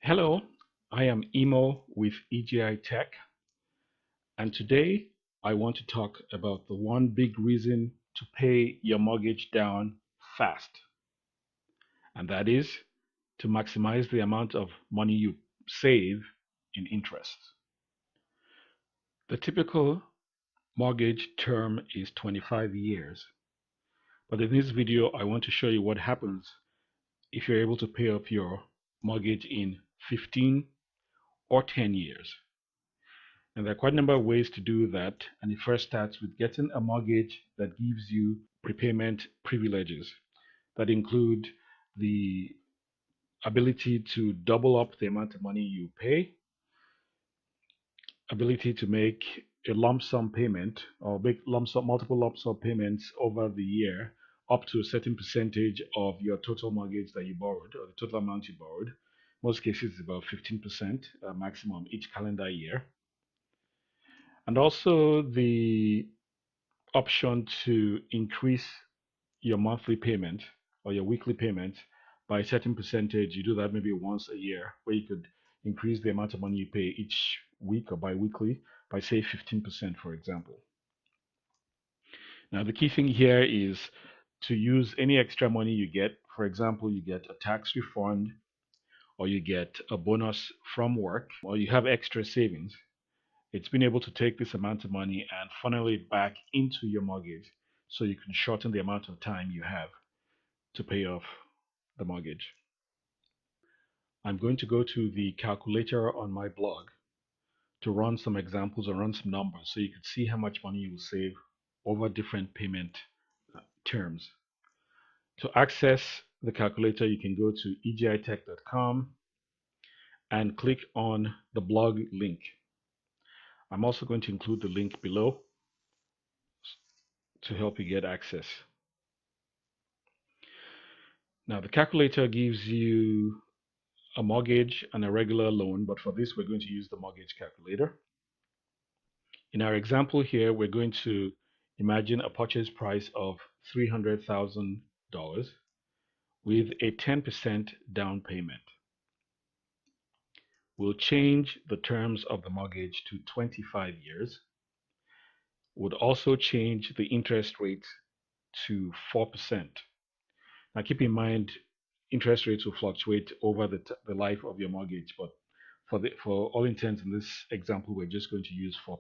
Hello, I am Emo with EjiTech, and today I want to talk about the one big reason to pay your mortgage down fast, and that is to maximize the amount of money you save in interest. The typical mortgage term is 25 years, but in this video I want to show you what happens if you're able to pay off your mortgage in 15 or 10 years. And there are quite a number of ways to do that. And it first starts with getting a mortgage that gives you prepayment privileges that include the ability to double up the amount of money you pay, ability to make a lump sum payment or make multiple lump sum payments over the year up to a certain percentage of your total mortgage that you borrowed or the total amount you borrowed. Most cases, it's about 15% maximum each calendar year. And also the option to increase your monthly payment or your weekly payment by a certain percentage. You do that maybe once a year, where you could increase the amount of money you pay each week or bi-weekly by say 15%, for example. Now, the key thing here is to use any extra money you get. For example, you get a tax refund, or you get a bonus from work, or you have extra savings. It's been able to take this amount of money and funnel it back into your mortgage so you can shorten the amount of time you have to pay off the mortgage. I'm going to go to the calculator on my blog to run some examples or run some numbers so you can see how much money you will save over different payment terms. To access the calculator, you can go to ejitech.com and click on the blog link. I'm also going to include the link below to help you get access. Now, the calculator gives you a mortgage and a regular loan, but for this, we're going to use the mortgage calculator. In our example here, we're going to imagine a purchase price of $300,000 with a 10% down payment. We'll change the terms of the mortgage to 25 years. Would also change the interest rate to 4%. Now keep in mind, interest rates will fluctuate over the life of your mortgage, but for all intents in this example, we're just going to use 4%.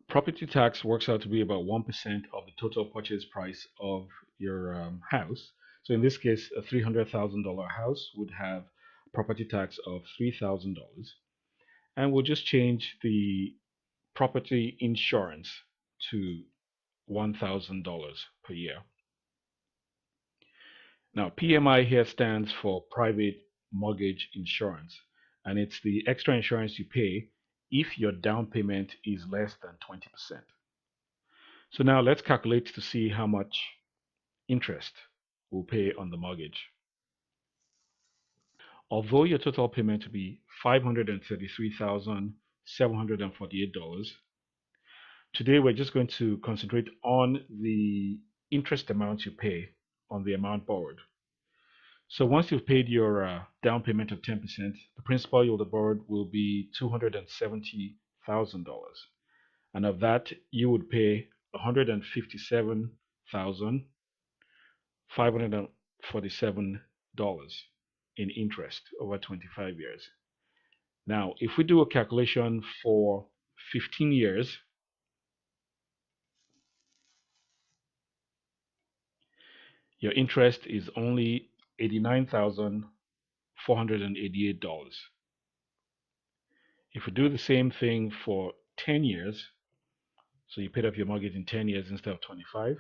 Property tax works out to be about 1% of the total purchase price of your house. So in this case, a $300,000 house would have property tax of $3,000. And we'll just change the property insurance to $1,000 per year. Now, PMI here stands for private mortgage insurance, and it's the extra insurance you pay if your down payment is less than 20%. So now let's calculate to see how much interest we'll pay on the mortgage. Although your total payment will be $533,748, today we're just going to concentrate on the interest amount you pay on the amount borrowed. So once you've paid your down payment of 10%, the principal you would have borrowed will be $270,000. And of that, you would pay $157,547 in interest over 25 years. Now, if we do a calculation for 15 years, your interest is only $89,488. If we do the same thing for 10 years, so you paid off your mortgage in 10 years instead of 25,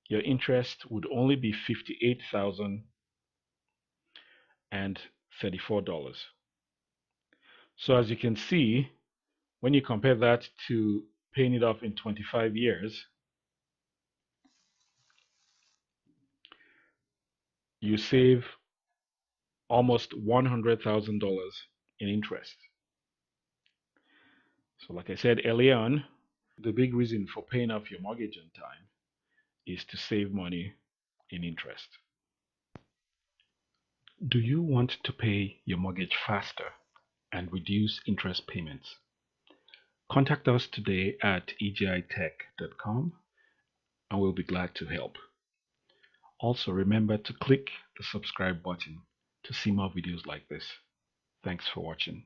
your interest would only be $58,034. So as you can see, when you compare that to paying it off in 25 years, you save almost $100,000 in interest. So like I said earlier on, the big reason for paying off your mortgage on time is to save money in interest. Do you want to pay your mortgage faster and reduce interest payments? Contact us today at EjiTech.com and we'll be glad to help. Also, remember to click the subscribe button to see more videos like this. Thanks for watching.